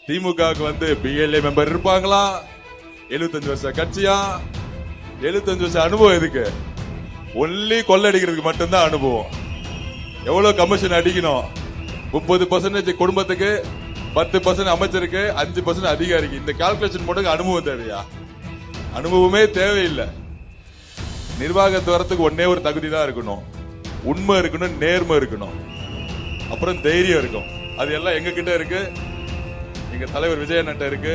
திமுகவுக்கு வந்து PLA member இருப்பாங்களா, 75 வருஷ கட்சியா, 75 வருஷம் அனுபவம் எதுக்கு? ஒன்லி கொள்ளடிக்கிறதுக்கு மட்டும்தான் அனுபவம். எவ்வளவு கமிஷன் அடிக்கணும்? 30% குடும்பத்துக்கு, 10% அமைச்சருக்கு, 5% அதிகாரிக்கு. இந்த கால்குலேஷன் போட்டு அனுபவம் தேவையா? அனுபவமே தேவையில்லை. நிர்வாகத்து வரத்துக்கு ஒன்னே ஒரு தகுதி தான் இருக்கணும். உண்மை இருக்கணும், நேர்மை இருக்கணும், அப்புறம் தைரியம் இருக்கும். அது எல்லாம் எங்க கிட்ட இருக்கு, எங்க தலைவர் விஜயண்ணன் இருக்கு.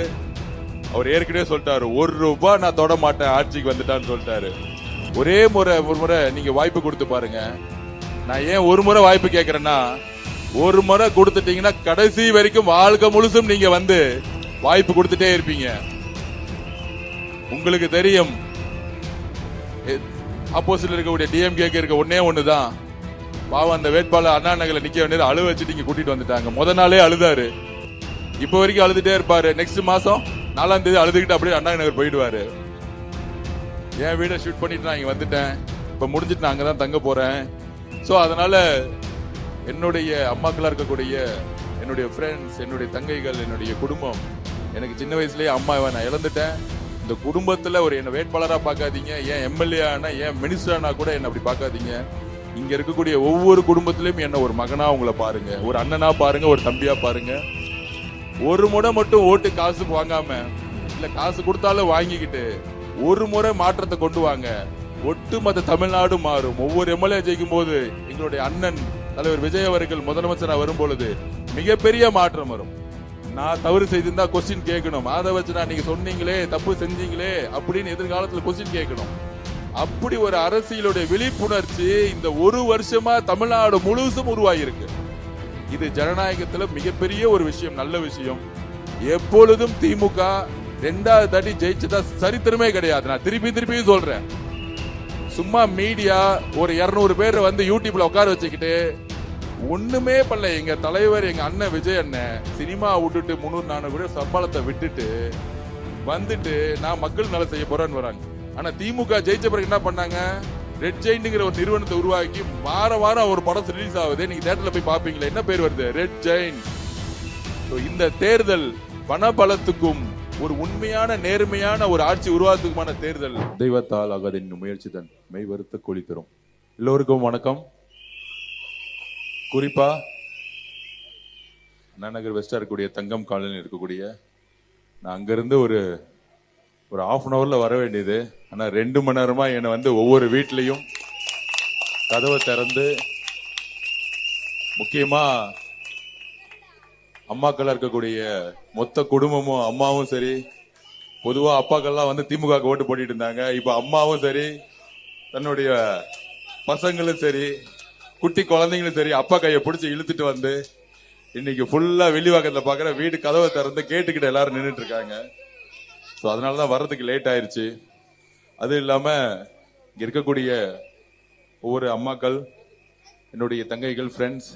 அவர் ஏற்கனவே சொல்லிட்டாரு, ₹1 நான் தொட மாட்டேன் ஆட்சிக்கு வந்துட்டான்னு சொல்லிட்டாரு. ஒரே ஒரு முறை நீங்க வாய்ப்பு கொடுத்து பாருங்க. நான் ஏன் ஒரு முறை வாய்ப்பு கேட்கிறேன்னா, ஒரு முறை கொடுத்துட்டீங்கன்னா கடைசி வரைக்கும் வாழ்க்கை முழுசும் நீங்க வந்து வாய்ப்பு கொடுத்துட்டே இருப்பீங்க. உங்களுக்கு தெரியும், ஆப்போசிட்ல இருக்கக்கூடிய டிஎம்கே இருக்க ஒன்னே ஒண்ணுதான். பாவம் அந்த வேட்பாளர் அண்ணா நகர்ல நிக்க வேண்டியது அழுவ வச்சுட்டு இங்க கூட்டிட்டு வந்துட்டாங்க. முத நாளே அழுதாரு, இப்ப வரைக்கும் அழுதுட்டே இருப்பாரு. நெக்ஸ்ட் மாசம் 4ஆம் தேதி அழுதுகிட்டு அப்படியே அண்ணா நகர் போயிடுவாரு. என் வீட ஷூட் பண்ணிட்டு நான் இங்க வந்துட்டேன், இப்ப முடிஞ்சிட்டு நான் அங்கதான் தங்க போறேன். சோ அதனால என்னுடைய அம்மாக்களா இருக்கக்கூடிய என்னுடைய ஃப்ரெண்ட்ஸ், என்னுடைய தங்கைகள், என்னுடைய குடும்பம், எனக்கு சின்ன வயசுலயே அம்மாவை நான் இழந்துட்டேன். இந்த குடும்பத்துல ஒரு என்ன வேட்பாளரா பார்க்காதீங்க, ஏன் எம்எல்ஏ ஆனா, ஏன் மினிஸ்டர் ஆனா கூட என்ன அப்படி பார்க்காதீங்க. இங்க இருக்கக்கூடிய ஒவ்வொரு குடும்பத்திலயும் என்ன ஒரு மகனா உங்களை பாருங்க, ஒரு அண்ணனா பாருங்க, ஒரு தம்பியா பாருங்க. ஒரு முறை மட்டும் ஓட்டு காசு வாங்காம, இல்ல காசு கொடுத்தாலும் வாங்கிக்கிட்டு ஒரு முறை மாற்றத்தை கொண்டு வாங்க. ஒட்டுமொத்த தமிழ்நாடு மாறும். ஒவ்வொரு எம்எல்ஏ ஜெயிக்கும் போது எங்களுடைய அண்ணன் தலைவர் விஜய் அவர்கள் முதலமைச்சரா வரும் பொழுது மிகப்பெரிய மாற்றம் வரும். நான் தவறு செய்திருந்தா கொஸ்டின் கேட்கணும். அதை வச்சு நான் நீங்க சொன்னீங்களே, தப்பு செஞ்சீங்களே அப்படின்னு எதிர்காலத்துல கொஸ்டின் கேட்கணும். அப்படி ஒரு அரசியலுடைய விழிப்புணர்ச்சி இந்த ஒரு வருஷமா தமிழ்நாடு முழுசும் உருவாகியிருக்கு. இது ஜனநாயகத்துல மிகப்பெரிய ஒரு விஷயம், நல்ல விஷயம். எப்பொழுதும் திமுக 2வது தாட்டி ஜெயிச்சதா சரித்திரமே கிடையாது. நான் திருப்பி சொல்றேன். சும்மா மீடியா ஒரு 200 பேர் வந்து யூடியூப்ல உட்கார வச்சுக்கிட்டு ஒண்ணுமே பண்ணல. எங்க தலைவர், எங்க அண்ணன் விஜய் அண்ணன் சினிமா விட்டுட்டு 300-400 கூட சம்பளத்தை விட்டுட்டு வந்துட்டு நான் மக்கள் நல செய்ய போறேன்னு வராங்க. ஆனா திமுக ஜெயிச்ச பிறகு என்ன பண்ணாங்க, ரெட் ஜெயின்ட்ங்கிற ஒரு நிறுவனத்தை உருவாக்கி வாரம் ஒரு படம் ரிலீஸ் ஆகுது. நீங்க தியேட்டர்ல போய் பாப்பீங்களா, என்ன பேர் வருது? Red giant. இந்த தேர்தல் பணபலத்துக்கும் ஒரு உண்மையான நேர்மையான ஒரு ஆட்சி உருவாக்குமான தேர்தல். தெய்வத்தால் ஆகாத முயற்சி தன் மெய் வருத்த கூலி தரும். எல்லோருக்கும் வணக்கம். குறிப்பா அண்ணா நகர் வெஸ்டா இருக்கக்கூடிய தங்கம் காலனியில் இருக்கக்கூடிய, நான் அங்கிருந்து ஒரு 1/2 hourல வர வேண்டியது. ஆனா 2 மணி நேரமா என்னை வந்து ஒவ்வொரு வீட்லயும் கதவை திறந்து, முக்கியமா அம்மாக்களா இருக்கக்கூடிய மொத்த குடும்பமும், அம்மாவும் சரி, பொதுவா அப்பாக்கள்லாம் வந்து திமுக ஓட்டு போட்டிட்டு இருந்தாங்க. இப்ப அம்மாவும் சரி, தன்னுடைய பசங்களும் சரி, குட்டி குழந்தைங்களும் சரி, அப்பா கையை பிடிச்சி இழுத்துட்டு வந்து இன்னைக்கு ஃபுல்லா வெள்ளிவாக்கத்துல பாக்குற வீடு கதவை திறந்து கேட்டுக்கிட்ட எல்லாரும் நின்றுட்டு இருக்காங்க. ஸோ அதனாலதான் வர்றதுக்கு லேட் ஆயிருச்சு. அது இல்லாம இங்க இருக்கக்கூடிய ஒவ்வொரு அம்மாக்கள், என்னுடைய தங்கைகள், ஃப்ரெண்ட்ஸ்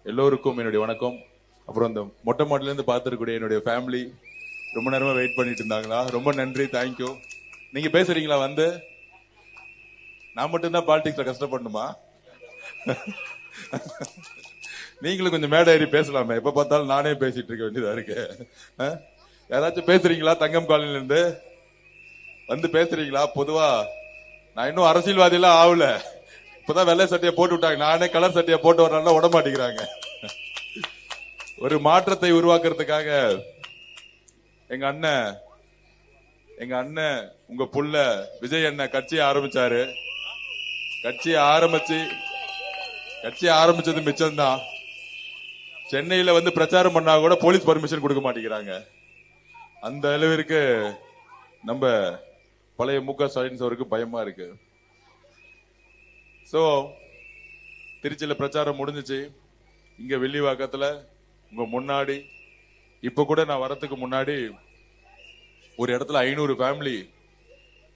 எல்லோருக்கும் என்னுடைய வணக்கம். அப்புறம் இந்த மொட்டை மாடில இருந்து பார்த்துருக்கூடிய என்னுடைய ஃபேமிலி ரொம்ப நேரமா வெயிட் பண்ணிட்டு இருந்தாங்களா, ரொம்ப நன்றி, தேங்க்யூ. நீங்க பேசுறீங்களா வந்து? நான் மட்டும்தான் பாலிடிக்ஸ்ல கஷ்டப்படணுமா? நீங்களும் கொஞ்சம் மேடை ஏறி பேசலாமே. எப்ப பார்த்தாலும் நானே பேசிட்டு இருக்க வேண்டியதா இருக்கு. யாராச்சும் பேசுறீங்களா? தங்கம் காலனில இருந்து வந்து பேசுறீங்களா? பொதுவா நான் இன்னும் அரசியல்வாதி எல்லாம் ஆகல, இப்பதான் வெள்ளை சட்டையை போட்டு விட்டாங்க. நானே கலர் சட்டையை போட்டு வரனால விட மாட்டேங்கிறாங்க. ஒரு மாற்றத்தை உருவாக்குறதுக்காக எங்க அண்ணன் உங்க புள்ள விஜய் அண்ணன் கட்சியை ஆரம்பிச்சாரு. கட்சியை ஆரம்பிச்சது மிச்சம்தான். சென்னையில வந்து பிரச்சாரம் பண்ணா கூட போலீஸ் பர்மிஷன் கொடுக்க மாட்டேங்கிறாங்க. அந்த அளவிற்கு நம்ம பழைய முக ஸ்டாலின் அவருக்கு பயமா இருக்கு. சோ திருச்சியில பிரச்சாரம் முடிஞ்சிச்சு. இங்க வெள்ளிவாக்கத்துல உங்க முன்னாடி, இப்ப கூட நான் வரதுக்கு முன்னாடி ஒரு இடத்துல 500 ஃபேமிலி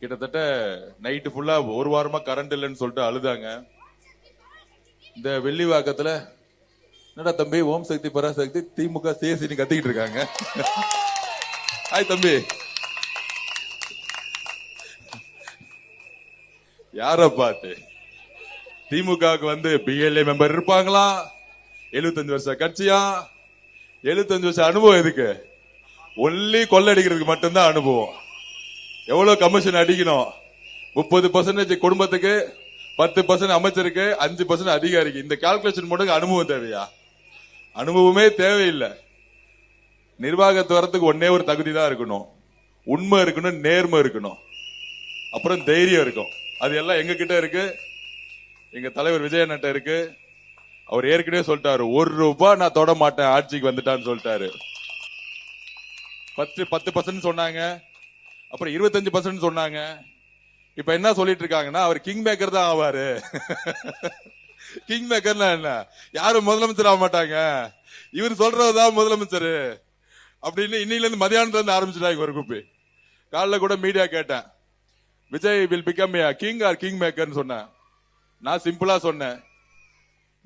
கிட்டத்தட்ட நைட்டு ஃபுல்லா ஒரு வாரமா கரண்ட் இல்லைன்னு சொல்லிட்டு அழுதாங்க. இந்த வெள்ளிவாக்கத்துல என்னடா தம்பி, ஓம் சக்தி பராசக்தி திமுக சிஎஸ்சி கத்திக்கிட்டு இருக்காங்க. ஹாய் தம்பி, யார பார்த்து? திமுகவுக்கு வந்து பிஎல்ஏ மெம்பர் இருப்பாங்களா, 75 வருஷ கட்சியா, 75 வருஷ அனுபவம் எதுக்கு? ஒன்லி கொள்ளடிக்கிறதுக்கு மட்டும்தான் அனுபவம். எவ்வளவு கமிஷன் அடிக்கணும்? 30% குடும்பத்துக்கு, 10% அமைச்சருக்கு, 5% அதிகாரிக்கு. இந்த கால்குலேஷன் மட்டும் அனுபவம் தேவையா? அனுபவமே தேவையில்லை. நிர்வாகத்து வரத்துக்கு ஒன்னே ஒரு தகுதி தான் இருக்கணும். உண்மை இருக்கணும், நேர்மை இருக்கணும், அப்புறம் தைரியம் இருக்கும். அது எல்லாம் எங்க கிட்ட இருக்கு. எங்க தலைவர் விஜயண்ணட்ட இருக்கு. அவர் ஏற்கனவே சொல்லிட்டாரு, 1 ரூபாய் நான் தொட மாட்டேன் ஆட்சிக்கு வந்துட்டான்னு சொல்லிட்டாரு. 10% சொன்னாங்க, அப்புறம் 25% சொன்னாங்க. இப்ப என்ன சொல்லிட்டு இருக்காங்கன்னா, அவர் கிங் மேக்கர் தான் ஆவாரு. கிங் மேக்கர்னா என்ன? யாரும் முதலமைச்சர் ஆக மாட்டாங்க, இவர் சொல்றதுதான் முதலமைச்சர் அப்படின்னு இன்னையில இருந்து மதியானத்துல இருந்து ஆரம்பிச்சுட்டாங்க ஒரு குரூப். காலைல கூட மீடியா கேட்டேன், Vijay will become king or king மேக்கர்னு சொன்னேன். நான் சிம்பிளா சொன்னேன்,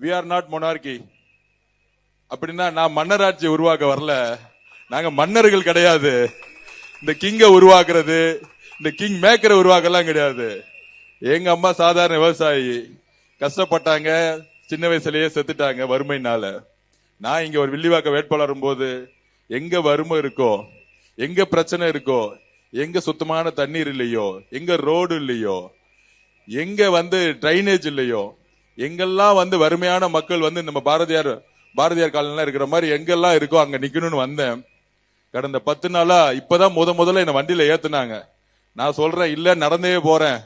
we are not monarchy. அப்படின்னா நான் மன்னராட்சி உருவாக்க வரல, நாங்க மன்னர்கள் கிடையாது. இந்த கிங்க உருவாக்குறது, இந்த கிங் மேக்கரை உருவாக்கலாம் கிடையாது. எங்க அம்மா சாதாரண விவசாயி, கஷ்டப்பட்டாங்க, சின்ன வயசுலயே செத்துட்டாங்க வறுமைனால. நான் இங்க ஒரு வில்லிவாக்க வேட்பாளர் போது எங்க வறுமை இருக்கோ, எங்க பிரச்சனை இருக்கோ, எங்க சுத்தமான தண்ணீர் இல்லையோ, எங்க ரோடு இல்லையோ, எங்க டிரைனேஜ் இல்லையோ, எங்கெல்லாம் வறுமையான மக்கள் நம்ம பாரதியார் காலனில இருக்கிற மாதிரி எங்கெல்லாம் இருக்கோ அங்க நிக்கணும்னு வந்தேன். கடந்த 10 நாளா இப்பதான் முதல்ல என்ன வண்டியில ஏத்துனாங்க. நான் சொல்றேன், இல்ல நடந்தே போறேன்.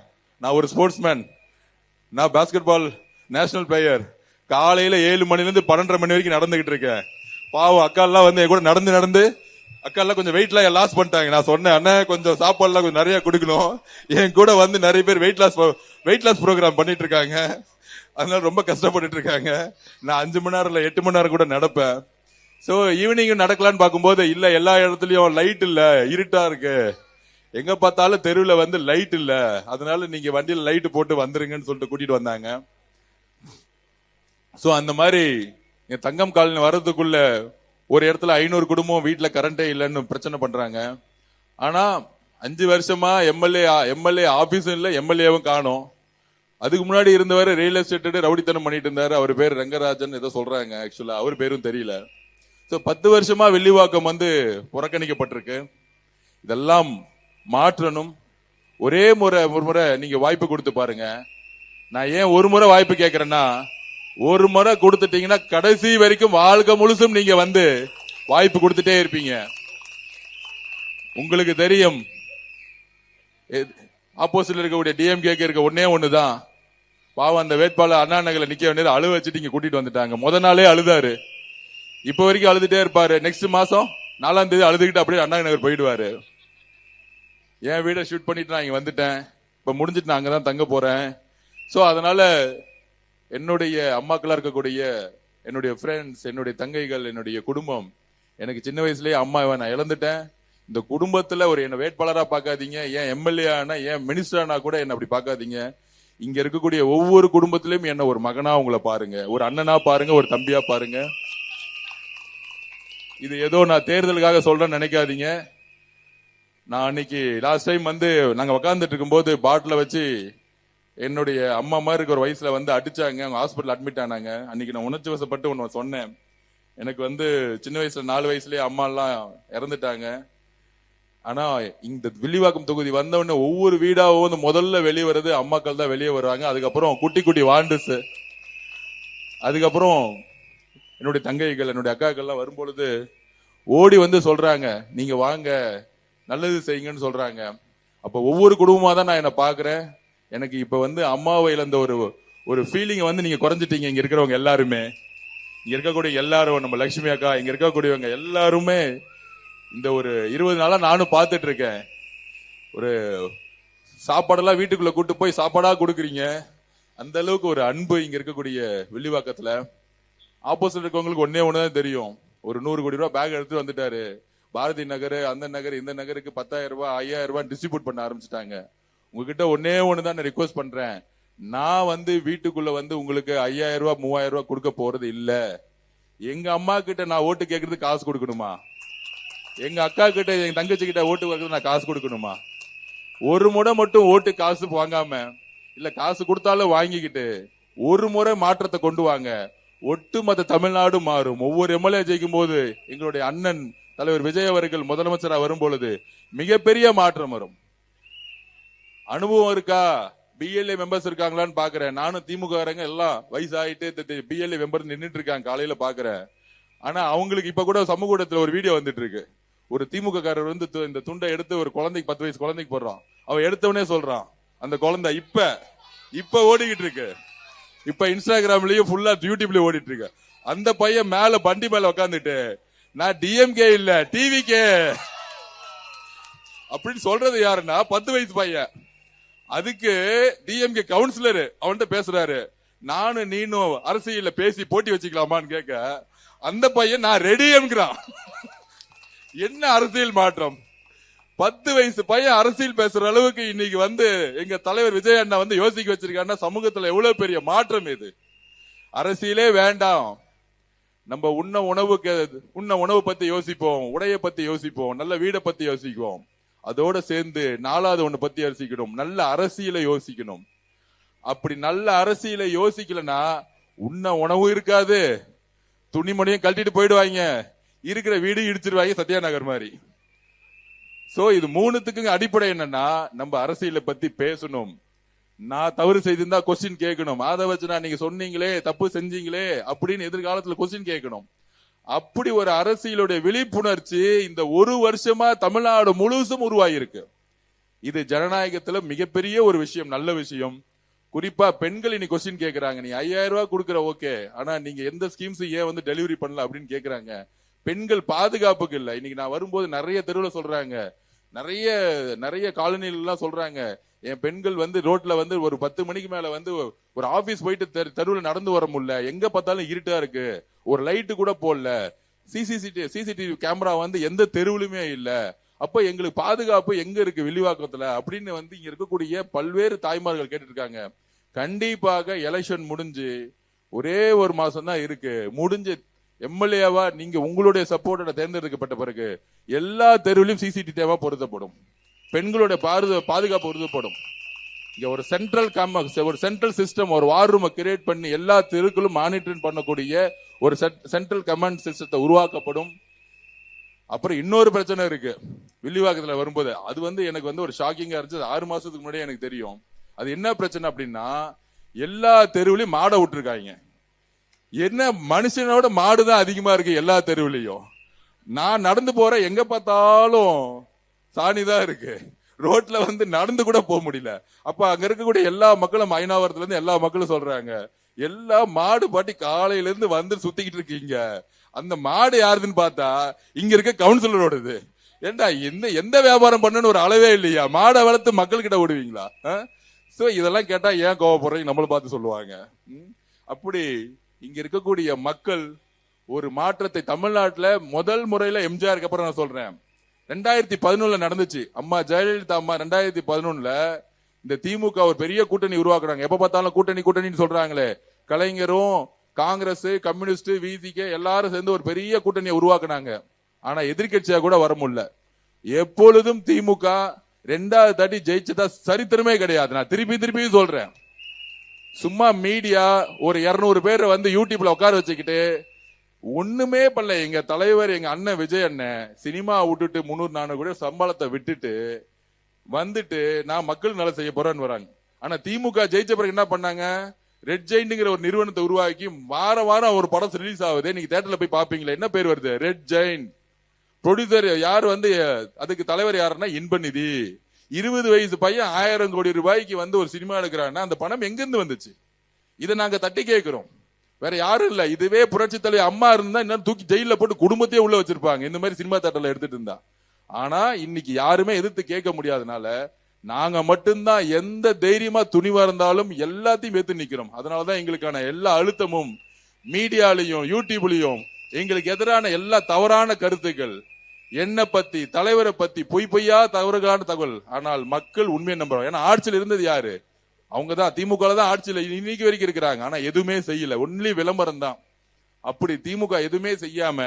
நான் ஒரு ஸ்போர்ட்ஸ்மேன், நான் பாஸ்கெட் பால் நேஷனல் பிளேயர். காலையில 7 மணில இருந்து 12:30 மணி வரைக்கும் நடந்துகிட்டு இருக்கேன். பாவம் அக்கா எல்லாம் என் கூட நடந்து அக்கா எல்லாம் கொஞ்சம் வெயிட் எல்லாம் லாஸ் பண்ணிட்டாங்க. நான் சொன்னேன், அண்ணன் கொஞ்சம் சாப்பாடு எல்லாம் கொஞ்சம் நிறைய கொடுக்கணும். என் கூட நிறைய பேர் வெயிட் லாஸ் ப்ரோக்ராம் பண்ணிட்டு இருக்காங்க. அதனால ரொம்ப கஷ்டப்பட்டு இருக்காங்க. நான் 5 மணி நேரம் இல்ல 8 மணி நேரம் கூட நடப்பேன். சோ ஈவினிங் நடக்கலான்னு பார்க்கும்போது இல்ல, எல்லா இடத்துலயும் லைட் இல்ல, இருட்டா இருக்கு, எங்க பார்த்தாலும் தெருவில் லைட் இல்ல, அதனால நீங்க வண்டியில லைட் போட்டு வந்துருங்கன்னு சொல்லிட்டு கூட்டிட்டு வந்தாங்க. சோ அந்த மாதிரி என் தங்கம் காலனி வர்றதுக்குள்ள ஒரு இடத்துல 500 குடும்பம் வீட்டுல கரண்டே இல்லைன்னு பிரச்சனை பண்றாங்க. ஆனா 5 வருஷமா எம்எல்ஏ ஆபீஸும் இல்ல, எம்எல்ஏவும் காணோம். அதுக்கு முன்னாடி இருந்தவர் ரியல் எஸ்டேட் ரவுடித்தனம் பண்ணிட்டு இருந்தாரு. அவர் பேர் ரங்கராஜன் ஏதோ சொல்றாங்க, ஆக்சுவலா அவர் பேரும் தெரியல. 10 வருஷமா வில்லிவாக்கம் புறக்கணிக்கப்பட்டிருக்கு. இதெல்லாம் மாற்றணும். ஒரே ஒரு முறை நீங்க வாய்ப்பு கொடுத்து பாருங்க. நான் ஏன் ஒரு முறை வாய்ப்பு கேட்கிறேன்னா, ஒரு முறை கொடுத்துட்டீங்கன்னா கடைசி வரைக்கும் வாழ்க்கை முழுசும் நீங்க வாய்ப்பு கொடுத்துட்டே இருப்பீங்க. உங்களுக்கு தெரியும், ஆப்போசிட்ல இருக்கக்கூடிய டிஎம்கே இருக்க ஒன்னே ஒண்ணுதான். பாவம் அந்த வேட்பாளர் அண்ணா நகர்ல நிக்க வேண்டியது அழுவ வச்சுட்டு இங்க கூட்டிட்டு வந்துட்டாங்க. முதல் நாளே அழுதாரு, இப்ப வரைக்கும் அழுதுட்டே இருப்பாரு. நெக்ஸ்ட் மாசம் 4ஆம் தேதி அழுதுகிட்டு அப்படியே அண்ணா நகர் போயிடுவாரு. என் வீட ஷூட் பண்ணிட்டு நான் இங்க வந்துட்டேன். இப்ப முடிஞ்சிட்டு நான் அங்கதான் தங்க போறேன். சோ அதனால என்னுடைய அம்மாக்களா இருக்கக்கூடிய என்னுடைய ஃப்ரெண்ட்ஸ், என்னுடைய தங்கைகள், என்னுடைய குடும்பம், எனக்கு சின்ன வயசுலயே அம்மாவை நான் இழந்துட்டேன். இந்த குடும்பத்துல என்ன வேட்பாளரா பாக்காதீங்க, ஏன் எம்எல்ஏ ஆனா, ஏன் மினிஸ்டர் ஆனா கூட என்ன அப்படி பாக்காதீங்க. இங்க இருக்கக்கூடிய ஒவ்வொரு குடும்பத்திலும் என்ன ஒரு மகனா உங்களை பாருங்க, ஒரு அண்ணனா பாருங்க, ஒரு தம்பியா பாருங்க. இது ஏதோ நான் தேர்தலுக்காக சொல்றேன்னு நினைக்காதீங்க. நான் அன்னைக்கு லாஸ்ட் டைம் நாங்க உட்கார்ந்துட்டு இருக்கும்போது பாட்டில வச்சு என்னுடைய அம்மா மாதிரி ஒரு வயசுல அடிச்சாங்க. அவங்க ஹாஸ்பிட்டல் அட்மிட் ஆனாங்க. அன்னைக்கு நான் உணர்ச்சி வசப்பட்டு ஒன்னு சொன்னேன். எனக்கு சின்ன வயசுல 4 வயசுலயே அம்மா எல்லாம் இறந்துட்டாங்க. ஆனா இந்த வில்லிவாக்கம் தொகுதி வந்தவொடனே ஒவ்வொரு வீடா முதல்ல வெளியே வர்றது அம்மாக்கள் தான் வெளியே வருவாங்க. அதுக்கப்புறம் குட்டி குட்டி வாண்டுஸ், அதுக்கப்புறம் என்னுடைய தங்கைகள், என்னுடைய அக்காக்கள் எல்லாம் வரும்பொழுது ஓடி சொல்றாங்க, நீங்க வாங்க நல்லது செய்யுங்கன்னு சொல்றாங்க. அப்ப ஒவ்வொரு குடும்பமா தான் நான் என்ன பாக்குறேன். எனக்கு இப்ப அம்மாவை இழந்த ஒரு ஃபீலிங் நீங்க குறைஞ்சிட்டீங்க. இங்க இருக்கிறவங்க எல்லாருமே, இங்க இருக்கக்கூடிய எல்லாரும், நம்ம லட்சுமி அக்கா, இங்க இருக்கக்கூடியவங்க எல்லாருமே இந்த ஒரு 20 நாளா நானும் பார்த்துட்டு இருக்கேன். ஒரு சாப்பாடெல்லாம் வீட்டுக்குள்ள கூட்டு போய் சாப்பாடா கொடுக்குறீங்க. அந்த அளவுக்கு ஒரு அன்பு இங்க இருக்கக்கூடிய வில்லிவாக்கத்துல. ஆப்போசிட் இருக்கவங்களுக்கு ஒன்னே ஒண்ணுதான் தெரியும், ஒரு 100 கோடி ரூபாய் பேக் எடுத்து வந்துட்டாரு. பாரதி நகர், அந்த நகர், இந்த நகருக்கு 10,000 ரூபாய் 5,000 ரூபாய் டிஸ்ட்ரிபியூட் பண்ண ஆரம்பிச்சுட்டாங்க. உங்ககிட்ட ஒன்னே ஒண்ணுதான் நான் ரிக்வெஸ்ட் பண்றேன். நான் வீட்டுக்குள்ள உங்களுக்கு 5,000 ரூபாய் 3,000 ரூபாய் கொடுக்க போறது இல்ல. எங்க அம்மா கிட்ட நான் ஓட்டு கேட்கறது காசு கொடுக்கணுமா? எங்க அக்கா கிட்ட, எங்க தங்கச்சி கிட்ட ஓட்டு கேட்கறது நான் காசு கொடுக்கணுமா? ஒரு முறை மட்டும் ஓட்டு காசு வாங்காம, இல்ல காசு கொடுத்தாலும் வாங்கிக்கிட்டு ஒரு முறை மாற்றத்தை கொண்டு வாங்க. ஒட்டுமொத்த தமிழ்நாடு மாறும். ஒவ்வொரு எம்எல்ஏ ஜெயிக்கும் போது எங்களுடைய அண்ணன் தலைவர் விஜய் அவர்கள் முதலமைச்சரா வரும் பொழுது மிகப்பெரிய மாற்றம் வரும். அனுபவம் இருக்கா? பிஎல்ஏ மெம்பர்ஸ் இருக்காங்களான்னு பாக்குறேன். நானும் திமுக எல்லாம் வயசாயிட்டு பிஎல்ஏ மெம்பர் நின்றுட்டு இருக்காங்க, காலையில பாக்குறேன். ஆனா அவங்களுக்கு இப்ப கூட சமூக ஊடகத்துல ஒரு வீடியோ வந்துட்டு இருக்கு. ஒரு திமுக காரர் வந்து இந்த துண்டை எடுத்து ஒரு குழந்தைக்கு 10 வயசு குழந்தைக்கு போடுறான். அவன் எடுத்தவனே சொல்றான், அந்த குழந்தை இப்ப ஓடிக்கிட்டு இருக்கு. இப்ப இன்ஸ்டாகிராம்லயும் ஃபுல்லா யூடியூப்லயும் ஓடிட்டு இருக்கு. அந்த பையன் மேல பண்டி மேல உட்காந்துட்டு, நான் டிஎம்கே இல்ல டிவிகே அப்படின்னு சொல்றது யாருன்னா 10 வயசு பையன். அதுக்கு டிஎம்கே கவுன்சிலர் அவன்கிட்ட பேசுறாரு, நானும் நீனும் அரசியல பேசி போட்டி வச்சுக்கலாமான்னு கேட்க, அந்த பையன் நான் ரெடி என்கிறான். என்ன அரசியல் மாற்றம்! 10 வயசு பையன் அரசியல் பேசுற அளவுக்கு இன்னைக்கு வந்து எங்க தலைவர் விஜய் அண்ணா வந்து யோசிக்க வச்சிருக்காருன்னா சமூகத்துல எவ்வளவு பெரிய மாற்றம் இது. அரசியலே வேண்டாம், நம்ம உண்ண உணவு பத்தி யோசிப்போம், உடைய பத்தி யோசிப்போம், நல்ல வீடை பத்தி யோசிப்போம். அதோட சேர்ந்து 4வது ஒண்ணு பத்தி யோசிக்கணும், நல்ல அரசியலை யோசிக்கணும். அப்படி நல்ல அரசியலை யோசிக்கலன்னா உண்ண உணவு இருக்காது, துணிமணியும் கழட்டிட்டு போயிடுவாங்க, இருக்கிற வீடு இடிச்சிருவாங்க, சத்யா நகர் மாதிரி. சோ இது மூணுத்துக்கு அடிப்படை என்னன்னா, நம்ம அரசியலை பத்தி பேசணும். நான் தவறு செய்திருந்தா கொஸ்டின் கேட்கணும். அதை வச்சு நான் நீங்க சொன்னீங்களே தப்பு செஞ்சீங்களே அப்படின்னு எதிர்காலத்துல கொஸ்டின் கேட்கணும். அப்படி ஒரு அரசியலுடைய விழிப்புணர்ச்சி இந்த ஒரு வருஷமா தமிழ்நாடு முழுசும் உருவாகியிருக்கு. இது ஜனநாயகத்துல மிகப்பெரிய ஒரு விஷயம், நல்ல விஷயம். குறிப்பா பெண்கள் இன்னைக்கு கொஸ்டின் கேட்கறாங்க, நீ 5000 ரூபாய் கொடுக்கற ஓகே, ஆனா நீங்க எந்த ஸ்கீம்ஸ் ஏன் வந்து டெலிவரி பண்ணல அப்படின்னு கேட்கறாங்க. பெண்கள் பாதுகாப்புக்கு இல்ல. இன்னைக்கு நான் வரும்போது நிறைய தெருவில் சொல்றாங்க, நிறைய காலனில எல்லாம் சொல்றாங்க, என் பெண்கள் வந்து ரோட்ல வந்து ஒரு 10 மணிக்கு மேல வந்து ஒரு ஆபீஸ் போயிட்டு தெருவில் நடந்து வர முடியல, எங்க பார்த்தாலும் இருட்டா இருக்கு, ஒரு லைட்டு கூட போடல, சிசிடிவி கேமரா வந்து எந்த தெருவிலுமே இல்ல, அப்ப எங்களுக்கு பாதுகாப்பு எங்க இருக்கு வில்லிவாக்கத்துல அப்படின்னு வந்து இங்க இருக்கக்கூடிய பல்வேறு தாய்மார்கள் கேட்டு இருக்காங்க. கண்டிப்பாக எலெக்ஷன் முடிஞ்சு ஒரே ஒரு மாசம் தான் இருக்கு, முடிஞ்சு எம்எல்ஏவா நீங்க உங்களுடைய சப்போர்ட்டோட தேர்ந்தெடுக்கப்பட்ட பிறகு எல்லா தெருவிலும் சிசிடிவி பொருத்தப்படும், பெண்களுடைய பாதுகாப்பு உறுதிப்படும். இங்க ஒரு சென்ட்ரல் சிஸ்டம், ஒரு வார் ரூம் கிரியேட் பண்ணி எல்லா தெருக்களும் மானிட்டரிங் பண்ணக்கூடிய ஒரு சென்ட்ரல் கமாண்ட் சிஸ்டத்தை உருவாக்கப்படும். அப்புறம் இன்னொரு பிரச்சனை இருக்கு வில்லிவாக்கத்துல வரும்போது, அது வந்து எனக்கு வந்து ஒரு ஷாக்கிங்கா இருந்துச்சு. 6 மாசத்துக்கு முன்னாடியே எனக்கு தெரியும். அது என்ன பிரச்சனை அப்படின்னா, எல்லா தெருவிலையும் மாடை விட்டுருக்காங்க. என்ன மனுஷனோட மாடுதான் அதிகமா இருக்கு எல்லா தெருவிலையும். நான் நடந்து போறேன், எங்க பார்த்தாலும் சாணிதான் இருக்கு, ரோட்ல வந்து நடந்து கூட போக முடியல. அப்ப அங்க இருக்கக்கூடிய எல்லா மக்களும், ஐநாவரத்துல இருந்து எல்லா மக்களும் சொல்றாங்க, எல்லா மாடு பாட்டி காலையில இருந்து வந்து சுத்திக்கிட்டு இருக்கீங்க, அந்த மாடு யாருதுன்னு பார்த்தா இங்க இருக்க கவுன்சிலரோடது. ஏண்டா எந்த வியாபாரம் பண்ணு ஒரு அளவே இல்லையா, மாடை வளர்த்து மக்கள் கிட்ட விடுவீங்களா? சோ இதெல்லாம் கேட்டா ஏன் கோவப்படுறீங்க நம்மள பார்த்து சொல்லுவாங்க. அப்படி இங்க இருக்கக்கூடிய மக்கள் ஒரு மாற்றத்தை தமிழ்நாட்டுல முதல் முறையில எம்ஜிஆருக்கு அப்புறம் நான் சொல்றேன் 2011 நடந்துச்சு. அம்மா ஜெயலலிதா அம்மா 2011 இந்த திமுக ஒரு பெரிய கூட்டணி உருவாக்குறாங்க. எப்ப பார்த்தாலும் கூட்டணின்னு சொல்றாங்களே, கலைஞரும் காங்கிரஸ் கம்யூனிஸ்ட் விசிகே எல்லாரும் சேர்ந்து ஒரு பெரிய கூட்டணியை உருவாக்குனாங்க. ஆனா எதிர்கட்சியா கூட வர முடியல. எப்பொழுதும் திமுக 2வது தாட்டி ஜெயிச்சதா சரித்திரமே கிடையாது. நான் திருப்பி சொல்றேன். சும்மா மீடியா ஒரு 200 பேர் வந்து யூடியூப்ல உட்கார வச்சுக்கிட்டு ஒண்ணுமே பண்ணல. எங்க தலைவர் எங்க அண்ணன் விஜய் அண்ணன் சினிமா விட்டுட்டு 300-400 கூட சம்பளத்தை விட்டுட்டு வந்துட்டு நான் மக்கள் நல செய்ய போறேன்னு வராங்க. ஆனா திமுக ஜெயிச்ச பிறகு என்ன பண்ணாங்க, ரெட் ஜெயின்ட்ங்கிற ஒரு நிறுவனத்தை உருவாக்கி வாரம் ஒரு படம் ரிலீஸ் ஆகுது. நீங்க தியேட்டர்ல போய் பாப்பீங்களா, என்ன பேர் வருது, ரெட் ஜெயின்ட். ப்ரொடியூசர் யார் வந்து அதுக்கு தலைவர் யாருன்னா இன்பநிதி. 20 வயசு பையன் 1000 கோடி ரூபாய்க்கு வந்து ஒரு சினிமா எடுக்கிறான்னா அந்த பணம் எங்க இருந்து வந்துச்சு? இதை நாங்க தட்டி கேட்கிறோம். வேற யாரும் இல்ல. இதுவே புரட்சி தலைவர் அம்மா இருந்தா இன்னும் தூக்கி ஜெயில போட்டு குடும்பத்தையே உள்ள வச்சிருப்பாங்க, இந்த மாதிரி சினிமா தேட்டர்ல எடுத்துட்டு இருந்தா. ஆனா இன்னைக்கு யாருமே எதிர்த்து கேட்க முடியாதனால நாங்க மட்டும்தான் எந்த தைரியமா துணிவா இருந்தாலும் எல்லாத்தையும் ஏத்து நிக்கிறோம். அதனாலதான் எங்களுக்கான எல்லா அழுத்தமும் மீடியாலையும் யூடியூப்லயும் எங்களுக்கு எதிரான எல்லா தவறான கருத்துக்கள், என்ன பத்தி தலைவரை பத்தி பொய்யா தவறுகான தகவல். ஆனால் மக்கள் உண்மையை நம்புறோம். ஏன்னா ஆட்சியில் இருந்தது யாரு? அவங்கதான், திமுக தான் ஆட்சியில் இன்னைக்கு வரைக்கும் இருக்கிறாங்க. ஆனா எதுவுமே செய்யல, ஒன்லி விளம்பரம் தான். அப்படி திமுக எதுவுமே செய்யாம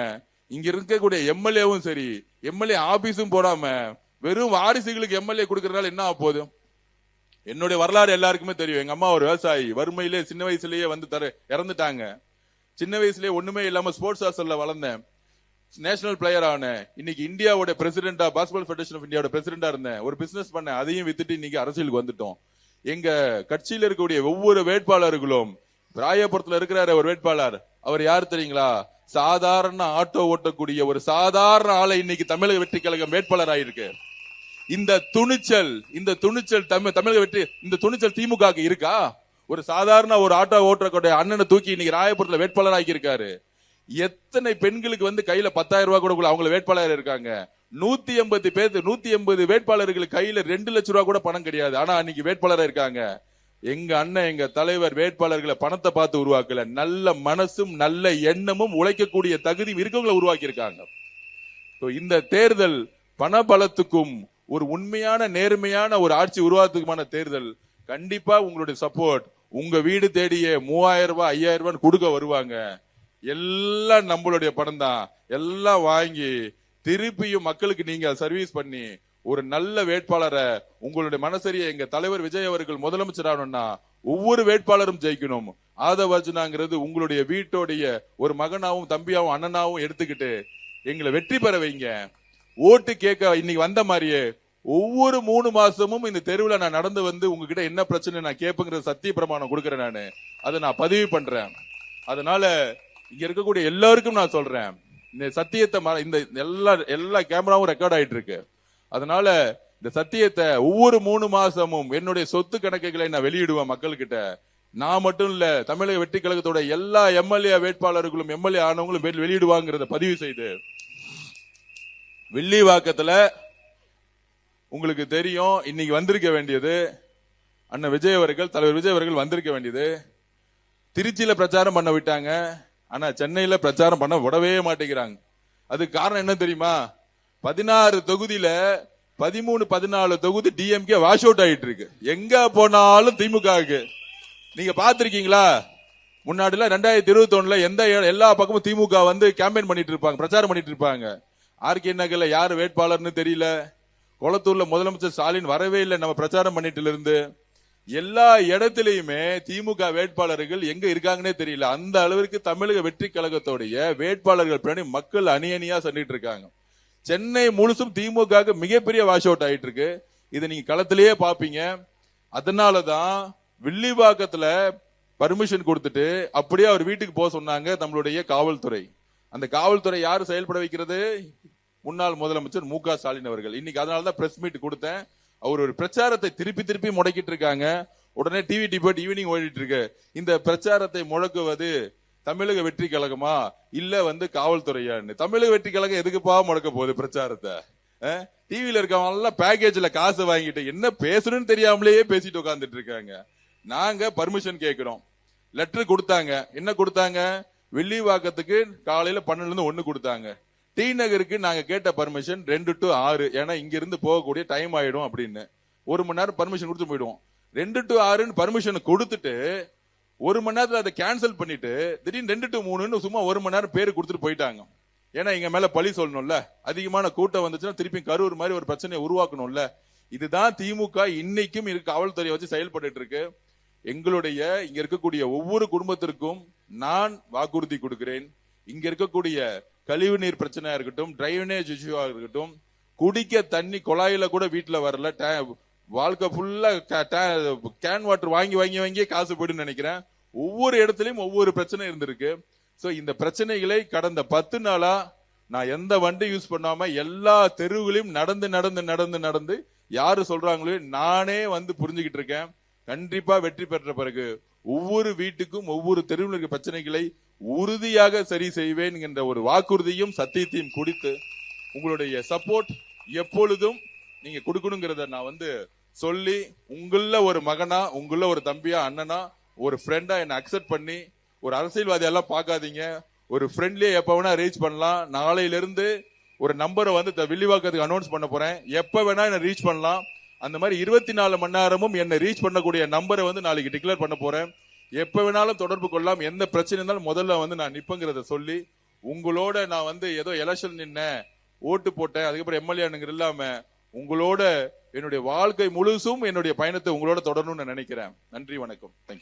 இங்க இருக்கக்கூடிய எம்எல்ஏவும் சரி, எம்எல்ஏ ஆபீஸும் போடாம வெறும் வாரிசுகளுக்கு எம்எல்ஏ கொடுக்கறதால என்ன ஆக போகுது? என்னுடைய வரலாறு எல்லாருக்குமே தெரியும். எங்க அம்மா ஒரு விவசாயி, வறுமையிலே சின்ன வயசுலயே வந்து இறந்துட்டாங்க. சின்ன வயசுலயே ஒண்ணுமே இல்லாம ஸ்போர்ட்ஸ் ஹாஸ்டல்ல வளர்ந்தேன். நேஷனல் பிளேயர் ஆனேன், இன்னைக்கு இந்தியாவோட பிரசிடென்டா, பாஸ்கெட்பால் ஃபெடரேஷன் ஆஃப் இந்தியாவோட பிரசிடென்டா இருந்தேன், ஒரு பிசினஸ் பண்ணேன், அதையும் வித்துட்டு இன்னைக்கு அரசியலுக்கு வந்துட்டோம். எங்க கட்சியில் இருக்கக்கூடிய ஒவ்வொரு வேட்பாளர்களும், ராயபுரத்துல இருக்கிறாரு ஒரு வேட்பாளர், அவர் யார் தெரியுங்களா? சாதாரண ஆட்டோ ஓட்டக்கூடிய ஒரு சாதாரண ஆளை இன்னைக்கு தமிழக வெற்றி கழகம் வேட்பாளர் ஆயிருக்கு. இந்த துணிச்சல் தமிழக வெற்றி, இந்த துணிச்சல் திமுக இருக்கா? ஒரு சாதாரண ஒரு ஆட்டோ ஓட்டக்கூடிய அண்ணனை தூக்கி இன்னைக்கு ராயபுரத்துல வேட்பாளர் ஆகி இருக்காரு. எத்தனை பெண்களுக்கு வந்து கையில 10,000 ரூபாய் கூட அவங்க வேட்பாளர் இருக்காங்க. 180 வேட்பாளர்களுக்கு கையில 2 லட்சம் ரூபாய் கூட பணம் கிடையாது. ஆனா அன்னைக்கு வேட்பாளரா இருக்காங்க. எங்க அண்ணன், எங்க தலைவர் வேட்பாளர்களை பணத்தை பார்த்து உருவாக்கல, நல்ல மனசும் நல்ல எண்ணமும் உழைக்கக்கூடிய தகுதி இருக்கவங்களை உருவாக்கி இருக்காங்க. இந்த தேர்தல் பணபலத்துக்கும் ஒரு உண்மையான நேர்மையான ஒரு ஆட்சி உருவாக்குமான தேர்தல். கண்டிப்பா உங்களுடைய சப்போர்ட், உங்க வீடு தேடியே 3000 ரூபாய் 5000 ரூபாய் கொடுக்க வருவாங்க. எல்லாம் நம்மளுடைய பணம் தான். எல்லாம் வாங்கி திருப்பியும் மக்களுக்கு நீங்க சர்வீஸ் பண்ணி ஒரு நல்ல வேட்பாளரை, உங்களுடைய மனசரிய எங்க தலைவர் விஜய் அவர்கள் முதலமைச்சர் ஆகணும்னா ஒவ்வொரு வேட்பாளரும் ஜெயிக்கணும். ஆதவர்ஜனாங்கிறது உங்களுடைய வீட்டோடைய ஒரு மகனாவும் தம்பியாவும் அண்ணனாவும் எடுத்துக்கிட்டு எங்களை வெற்றி பெற வைங்க. ஓட்டு கேட்க இன்னைக்கு வந்த மாதிரியே ஒவ்வொரு 3 மாசமும் இந்த தெருவில் நான் நடந்து வந்து உங்ககிட்ட என்ன பிரச்சனை நான் கேட்புங்கிற சத்திய பிரமாணம் கொடுக்கறேன். நானு அதை நான் பதிவு பண்றேன். அதனால இங்க இருக்கக்கூடிய எல்லாருக்கும் நான் சொல்றேன், இந்த சத்தியத்தை இந்த எல்லா கேமராவும் ரெக்கார்ட் ஆயிட்டு இருக்கு. அதனால இந்த சத்தியத்தை ஒவ்வொரு 3 மாசமும் என்னுடைய சொத்து கணக்குகளை நான் வெளியிடுவேன் மக்கள்கிட்ட. நான் மட்டும் இல்ல, தமிழக வெற்றி கழகத்தோட எல்லா எம்எல்ஏ வேட்பாளர்களும் எம்எல்ஏ ஆனவங்களும் வெளியிடுவாங்கிறத பதிவு செய்து, வில்லிவாக்கத்துல உங்களுக்கு தெரியும் இன்னைக்கு வந்திருக்க வேண்டியது அண்ணன் விஜய் அவர்கள், தலைவர் விஜய் அவர்கள் வந்திருக்க வேண்டியது. திருச்சியில பிரச்சாரம் பண்ண விட்டாங்க, ஆனா சென்னையில பிரச்சாரம் பண்ண விடவே மாட்டேங்கிறாங்க. அதுக்கு காரணம் என்ன தெரியுமா? 16 தொகுதியில 13-14 தொகுதி டிஎம்கே வாஷ் அவுட் ஆயிட்டு இருக்கு. எங்க போனாலும் திமுக. நீங்க பாத்திருக்கீங்களா? முன்னாடில 2021 எல்லா பக்கமும் திமுக வந்து கேம்பெயின் பண்ணிட்டு இருப்பாங்க, பிரச்சாரம் பண்ணிட்டு இருப்பாங்க. ஆர்கே நகர்ல யாரு வேட்பாளர்னு தெரியல, கொளத்தூர்ல முதலமைச்சர் ஸ்டாலின் வரவே இல்லை நம்ம பிரச்சாரம் பண்ணிட்டு இருந்து. எல்லா இடத்திலையுமே திமுக வேட்பாளர்கள் எங்க இருக்காங்கன்னே தெரியல. அந்த அளவிற்கு தமிழக வெற்றி கழகத்தோடைய வேட்பாளர்கள் பின்னாடி மக்கள் அணியணியா சென்றுட்டு இருக்காங்க. சென்னை முழுசும் திமுக மிகப்பெரிய வாஷ் அவுட் ஆயிட்டு இருக்கு. இதை நீங்க களத்திலேயே பாப்பீங்க. அதனாலதான் வில்லிவாக்கத்துல பர்மிஷன் கொடுத்துட்டு அப்படியே அவர் வீட்டுக்கு போக சொன்னாங்க நம்மளுடைய காவல்துறை. அந்த காவல்துறை யாரு செயல்பட வைக்கிறது? முன்னாள் முதலமைச்சர் மு க ஸ்டாலின் அவர்கள். இன்னைக்கு அதனாலதான் பிரஸ் மீட் கொடுத்தேன். அவர் ஒரு பிரச்சாரத்தை திருப்பி முடக்கிட்டு இருக்காங்க. உடனே டிவி டிபேட் ஈவினிங் ஓடிட்டு இருக்கு. இந்த பிரச்சாரத்தை முடக்குவது தமிழக வெற்றி கழகமா இல்ல வந்து காவல்துறையான்னு? தமிழக வெற்றி கழகம் எதுக்குப்பா முடக்க போகுது பிரச்சாரத்தை? டிவியில இருக்கவங்க எல்லாம் பேக்கேஜ்ல காசு வாங்கிட்டு என்ன பேசணும்னு தெரியாமலேயே பேசிட்டு உட்கார்ந்துட்டு இருக்காங்க. நாங்க பர்மிஷன் கேட்கிறோம். லெட்டர் கொடுத்தாங்க. என்ன கொடுத்தாங்க? வில்லிவாக்கத்துக்கு காலையில 12-1 கொடுத்தாங்க. டி நகருக்கு நாங்க கேட்ட பர்மிஷன் 2 to 6. ஏன்னா இங்க இருந்து போகக்கூடிய டைம் ஆயிடும் அப்படின்னு 1 மணி நேரம் பர்மிஷன் கொடுத்து போயிடுவோம். 2 to 6 பர்மிஷன் கொடுத்துட்டு 1 மணி நேரத்துல அதை கேன்சல் பண்ணிட்டு திடீர்னு 2 to 3 சும்மா 1 மணி நேரம் பேரு கொடுத்துட்டு போயிட்டாங்க. ஏன்னா இங்க மேல பழி சொல்லணும்ல, அதிகமான கூட்டம் வந்துச்சுன்னா திருப்பி கரூர் மாதிரி ஒரு பிரச்சனையை உருவாக்கணும்ல. இதுதான் திமுக இன்னைக்கும் இருக்கு, காவல்துறையை வச்சு செயல்பட்டு இருக்கு. எங்களுடைய இங்க இருக்கக்கூடிய ஒவ்வொரு குடும்பத்திற்கும் நான் வாக்குறுதி கொடுக்கிறேன். இங்க இருக்கக்கூடிய கழிவு நீர் பிரச்சனையா இருக்கட்டும், டிரைனேஜ் இஷ்யூவா இருக்கட்டும், குடிக்க தண்ணி குழாயில கூட வீட்டுல வரல, வாழ்க்கை ஃபுல்லா கேன் வாட்டர் வாங்கி காசு போயிடுன்னு நினைக்கிறேன். ஒவ்வொரு இடத்துலயும் ஒவ்வொரு பிரச்சனை இருந்திருக்கு. சோ இந்த பிரச்சனைகளை கடந்த 10 நாளா நான் எந்த வண்டி யூஸ் பண்ணாம எல்லா தெருவுகளையும் நடந்து யாரு சொல்றாங்களோ நானே வந்து புரிஞ்சுக்கிட்டு இருக்கேன். கண்டிப்பா வெற்றி பெற்ற பிறகு ஒவ்வொரு வீட்டுக்கும் ஒவ்வொரு தெருவில் இருக்க பிரச்சனைகளை உறுதியாக சரி செய்வேன் என்ற ஒரு வாக்குறுதியும் சத்தியத்தையும் கொடுத்து உங்களுடைய சப்போர்ட் எப்பொழுதும் நீங்க கொடுக்கணுங்கிறத நான் வந்து சொல்லி, உங்கள ஒரு மகனா, உங்கள ஒரு தம்பியா, அண்ணனா, ஒரு ஃப்ரெண்டா என்ன அக்செப்ட் பண்ணி, ஒரு அரசியல்வாதி எல்லாம் பார்க்காதீங்க, ஒரு ஃப்ரெண்ட்லியே எப்ப வேணா ரீச் பண்ணலாம். நாளையில இருந்து ஒரு நம்பரை வந்து வில்லிவாக்கத்துக்கு அனௌன்ஸ் பண்ண போறேன். எப்ப வேணா என்ன ரீச் பண்ணலாம். அந்த மாதிரி 24 மணி நேரமும் என்ன ரீச் பண்ணக்கூடிய நம்பரை வந்து நாளைக்கு டிக்ளேர் பண்ண போறேன். எப்ப வேணாலும் தொடர்பு கொள்ளலாம். எந்த பிரச்சனை இருந்தாலும் முதல்ல வந்து நான் நிப்பங்கிறத சொல்லி, உங்களோட நான் வந்து ஏதோ எலெக்ஷன் நின்ன ஓட்டு போட்டேன் அதுக்கப்புறம் எம்எல்ஏ இல்லாம உங்களோட என்னுடைய வாழ்க்கை முழுசும் என்னுடைய பயணத்தை உங்களோட தொடரணும்னு நினைக்கிறேன். நன்றி, வணக்கம். தேங்க்யூ.